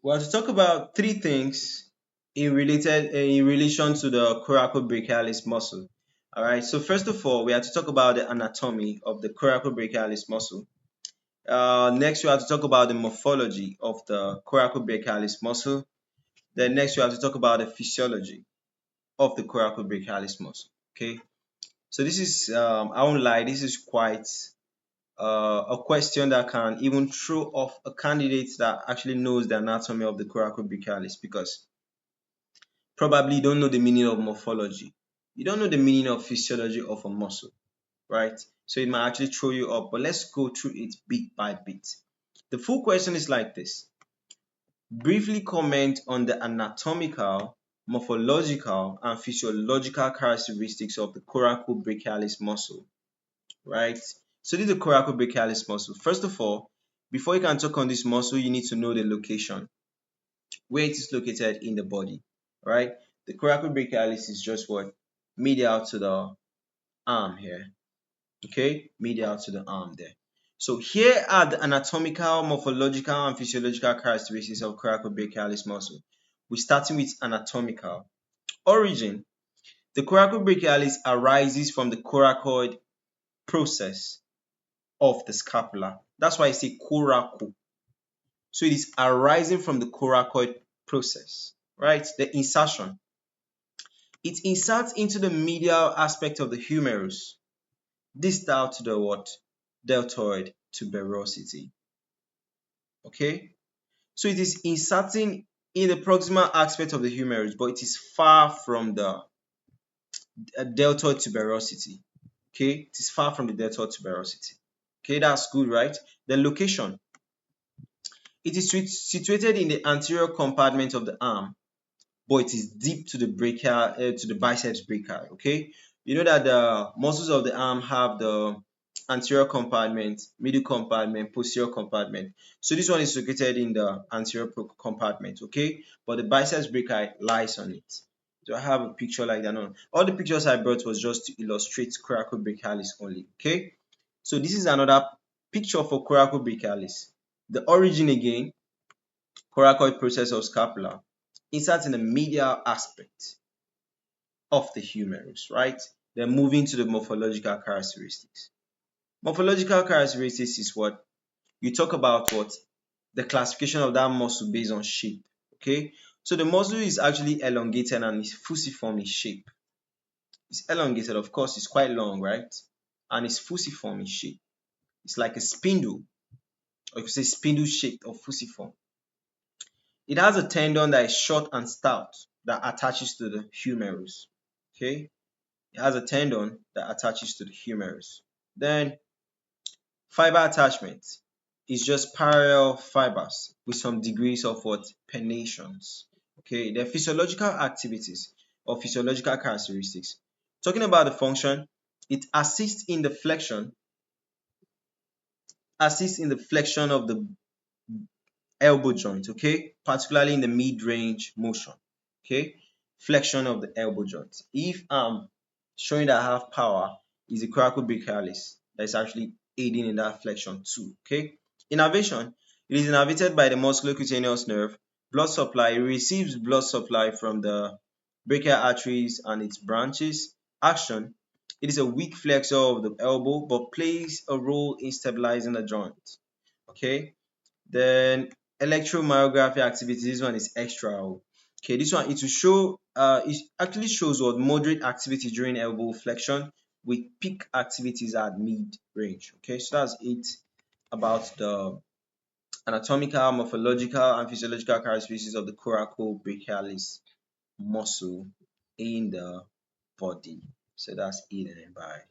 We are to talk about three things in relation to the coracobrachialis muscle. All right. So first of all, we have to talk about the anatomy of the coracobrachialis muscle. Next, we have to talk about the morphology of the coracobrachialis muscle. Then next, we have to talk about the physiology of the coracobrachialis muscle. Okay. So this is I won't lie, this is quite a question that can even throw off a candidate that actually knows the anatomy of the coracobrachialis, because probably you don't know the meaning of morphology. You don't know the meaning of physiology of a muscle, right? So it might actually throw you up, but let's go through it bit by bit. The full question is like this. Briefly comment on the anatomical, morphological, and physiological characteristics of the coracobrachialis muscle, right? So this is the coracobrachialis muscle. First of all, before you can talk on this muscle, you need to know the location, where it is located in the body, right? The coracobrachialis is just what? Medial to the arm here, okay? Medial to the arm there. So here are the anatomical, morphological, and physiological characteristics of coracobrachialis muscle. We're starting with anatomical. Origin. The coracobrachialis arises from the coracoid process of the scapula. That's why I say coraco. So it is arising from the coracoid process, right? The insertion. It inserts into the medial aspect of the humerus, distal to the what? Deltoid tuberosity. Okay? So it is inserting in the proximal aspect of the humerus, but it is far from the deltoid tuberosity. Okay? It is far from the deltoid tuberosity. Okay, that's good, right? Then location. It is situated in the anterior compartment of the arm, but it is deep to the to the biceps brachii. Okay, you know that the muscles of the arm have the anterior compartment, middle compartment, posterior compartment. So this one is located in the anterior compartment. Okay, but the biceps brachii lies on it. So I have a picture like that. No, all the pictures I brought was just to illustrate coracobrachialis only. Okay, so this is another picture for coracobrachialis. The origin again, coracoid process of scapula, inserts in the medial aspect of the humerus, right? Then moving to the morphological characteristics. Morphological characteristics is what? You talk about what? The classification of that muscle based on shape, okay? So the muscle is actually elongated and is fusiform in shape. It's elongated, of course, it's quite long, right? And it's fusiform in shape. It's like a spindle, or you could say spindle shaped or fusiform. It has a tendon that is short and stout that attaches to the humerus. Okay, it has a tendon that attaches to the humerus. Then fiber attachment is just parallel fibers with some degrees of what? Pennations. Okay, the physiological activities or physiological characteristics. Talking about the function, it assists in the flexion of the elbow joint, okay, particularly in the mid-range motion, okay, flexion of the elbow joint. If I'm showing that I have power, is the coracobrachialis that is actually aiding in that flexion too, okay. Innervation, it is innervated by the musculocutaneous nerve. Blood supply, it receives blood supply from the brachial arteries and its branches. Action, it is a weak flexor of the elbow but plays a role in stabilizing the joint, okay. Then electromyography activity, this one is extra. Okay, this one it will show it actually shows what? Moderate activity during elbow flexion with peak activities at mid range. Okay, so that's it about the anatomical, morphological, and physiological characteristics of the coracobrachialis muscle in the body. So that's it, and bye.